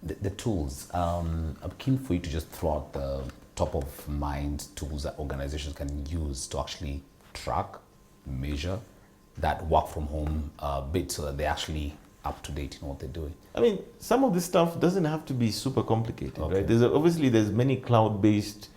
the tools. I'm keen for you to just throw out the top of mind tools that organizations can use to actually track, measure that work from home bit so that they're actually up to date in what they're doing. I mean, some of this stuff doesn't have to be super complicated, Okay. right? There's many cloud-based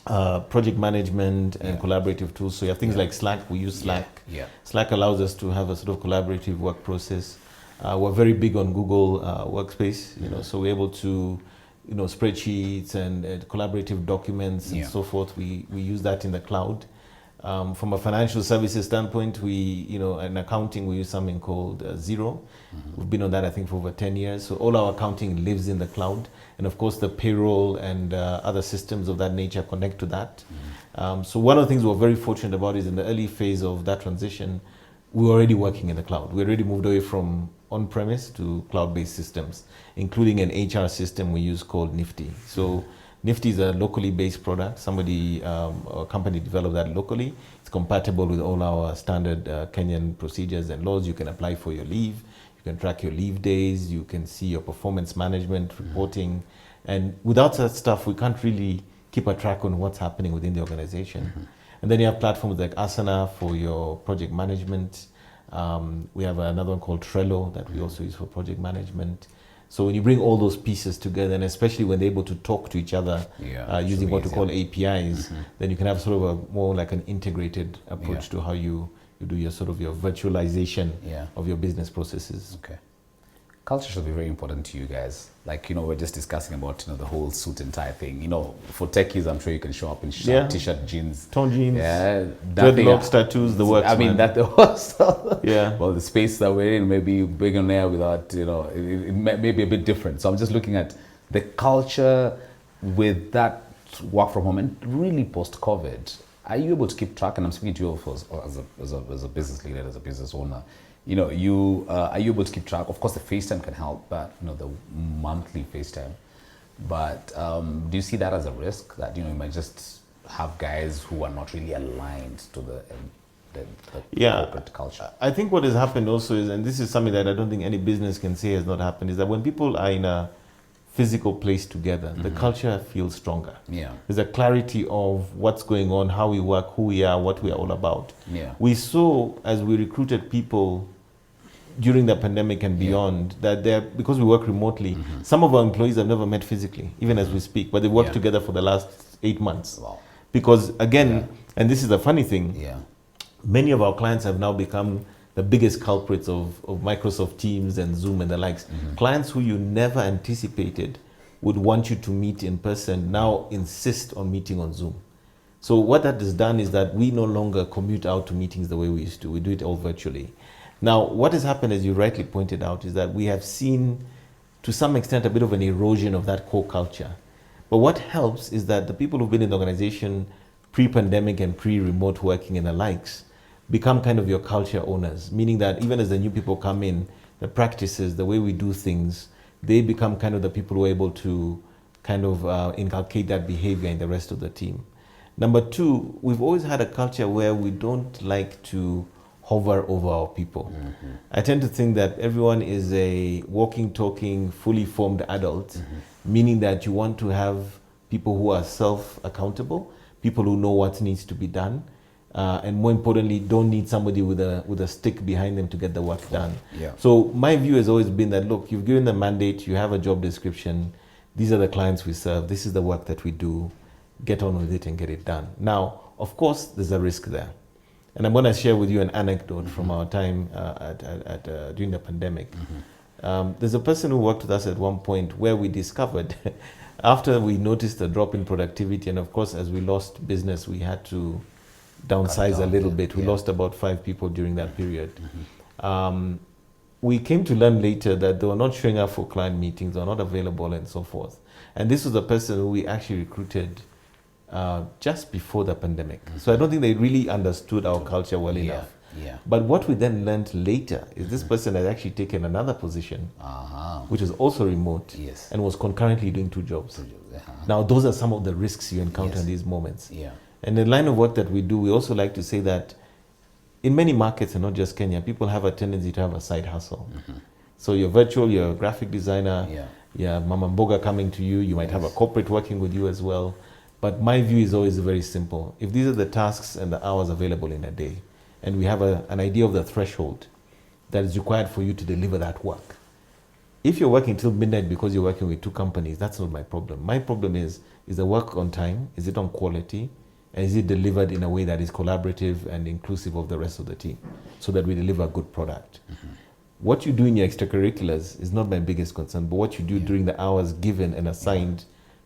project management and collaborative tools. So you have things like Slack. We use Slack. Yeah. Slack allows us to have a sort of collaborative work process. We're very big on Google Workspace, you know, so we're able to, you know, spreadsheets and collaborative documents and so forth. We use that in the cloud. From a financial services standpoint, in accounting, we use something called Xero. We've been on that, I think, for over 10 years. So all our accounting lives in the cloud. And of course, the payroll and other systems of that nature connect to that. So one of the things we're very fortunate about is in the early phase of that transition, we're already working in the cloud. We already moved away from on-premise to cloud-based systems, including an HR system we use called Nifty. So Nifty is a locally based product. Somebody or a company developed that locally. It's compatible with all our standard Kenyan procedures and laws. You can apply for your leave. You can track your leave days. You can see your performance management reporting. And without that stuff, we can't really keep a track on what's happening within the organization. And then you have platforms like Asana for your project management. We have another one called Trello that we also use for project management. So when you bring all those pieces together, and especially when they're able to talk to each other using what we call APIs, then you can have sort of a more like an integrated approach to how you do your sort of your virtualization of your business processes. Okay. Culture should be very important to you guys. Like, you know, we're just discussing about, you know, the whole suit and tie thing. You know, for techies, I'm sure you can show up in t-shirt, jeans. Torn jeans. Yeah. Dreadlocks, tattoos, the works. I mean, that the works. Yeah. Well, the space that we're in may be big on air without, you know, it may be a bit different. So I'm just looking at the culture with that work from home and really post-COVID. Are you able to keep track? And I'm speaking to you as a business leader, as a business owner. You know, are you able to keep track? Of course, the FaceTime can help, but, you know, the monthly FaceTime. But do you see that as a risk that, you know, you might just have guys who are not really aligned to the corporate culture? I think what has happened also is, and this is something that I don't think any business can say has not happened, is that when people are in a physical place together, the culture feels stronger. Yeah. There's a clarity of what's going on, how we work, who we are, what we are all about. Yeah. We saw as we recruited people during the pandemic and beyond that because we work remotely, some of our employees have never met physically, even as we speak, but they worked together for the last 8 months. Wow. Because again, and this is the funny thing, Yeah. many of our clients have now become the biggest culprits of Microsoft Teams and Zoom and the likes. Clients who you never anticipated would want you to meet in person now insist on meeting on Zoom. So what that has done is that we no longer commute out to meetings the way we used to. We do it all virtually. Now, what has happened, as you rightly pointed out, is that we have seen, to some extent, a bit of an erosion of that core culture. But what helps is that the people who've been in the organization pre-pandemic and pre-remote working and the likes become kind of your culture owners, meaning that even as the new people come in, the practices, the way we do things, they become kind of the people who are able to kind of inculcate that behavior in the rest of the team. Number two, we've always had a culture where we don't like to hover over our people. I tend to think that everyone is a walking, talking, fully formed adult, meaning that you want to have people who are self-accountable, people who know what needs to be done, and more importantly, don't need somebody with a stick behind them to get the work done. Yeah. So my view has always been that, look, you've given the mandate, you have a job description, these are the clients we serve, this is the work that we do, get on with it and get it done. Now, of course, there's a risk there. And I'm going to share with you an anecdote from our time during the pandemic. There's a person who worked with us at one point where we discovered, after we noticed a drop in productivity, and of course, as we lost business, we had to downsize a little bit. We lost about 5 people during that period. We came to learn later that they were not showing up for client meetings, they were not available and so forth. And this was a person who we actually recruited just before the pandemic. So I don't think they really understood our culture well enough. Yeah. But what we then learned later is this person had actually taken another position, which was also remote, and was concurrently doing 2 jobs. Now, those are some of the risks you encounter in these moments. Yeah. And the line of work that we do, we also like to say that in many markets, and not just Kenya, people have a tendency to have a side hustle. So you're virtual, you're a graphic designer, Yeah. yeah, Mama Mboga coming to you, you might have a corporate working with you as well. But my view is always very simple. If these are the tasks and the hours available in a day, and we have an idea of the threshold that is required for you to deliver that work. If you're working till midnight because you're working with two companies, that's not my problem. My problem is the work on time? Is it on quality? And is it delivered in a way that is collaborative and inclusive of the rest of the team so that we deliver a good product? What you do in your extracurriculars is not my biggest concern, but what you do during the hours given and assigned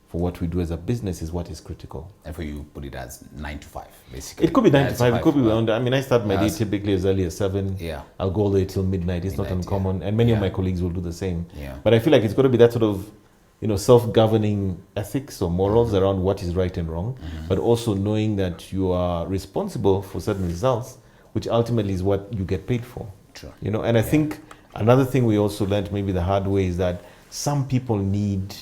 for what we do as a business is what is critical. And for you, put it as 9 to 5, basically. It could be 9 to 5, it could be around. I mean, I start my day Yes. typically as early as 7. Yeah. I'll go all the way till midnight. It's not Midnight, uncommon. And many of Yeah. my colleagues will do the same. Yeah. But I feel like it's got to be that sort of, self-governing ethics or morals around what is right and wrong, but also knowing that you are responsible for certain results, which ultimately is what you get paid for. True. And I think another thing we also learned maybe the hard way is that some people need,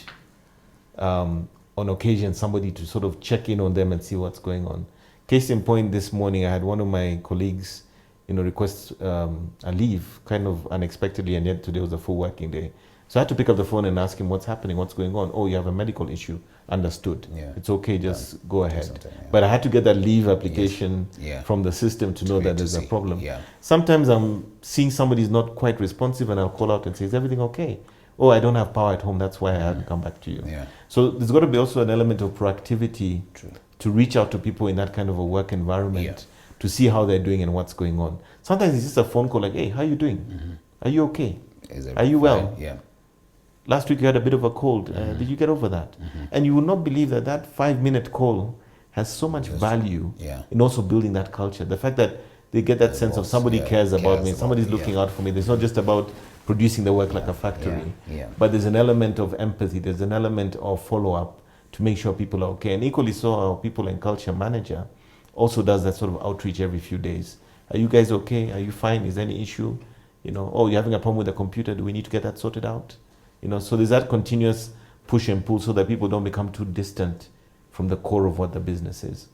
on occasion, somebody to sort of check in on them and see what's going on. Case in point, this morning I had one of my colleagues, request a leave kind of unexpectedly, and yet today was a full working day. So I had to pick up the phone and ask him what's happening, what's going on. Oh, you have a medical issue. Understood. Yeah. It's okay, just go ahead. something, yeah. But I had to get that leave application Yeah. from the system to know be that able to there's a see. problem. Yeah. Sometimes I'm seeing somebody's not quite responsive and I'll call out and say, is everything okay? Oh, I don't have power at home, that's why I haven't come back to you. Yeah. So there's got to be also an element of proactivity True. to reach out to people in that kind of a work environment to see how they're doing and what's going on. Sometimes it's just a phone call like, hey, how are you doing? Are you okay? Is Are you well? fine? Yeah. Last week you had a bit of a cold. Did you get over that? And you will not believe that that 5-minute call has so much value Yeah. in also building that culture. The fact that they get that sense of boss, somebody cares about me, about somebody's me, looking out for me. It's not just about producing the work like a factory, Yeah. but there's an element of empathy, there's an element of follow-up to make sure people are okay. And equally so, our people and culture manager also does that sort of outreach every few days. Are you guys okay? Are you fine? Is there any issue? Oh, you're having a problem with the computer. Do we need to get that sorted out? So there's that continuous push and pull so that people don't become too distant from the core of what the business is.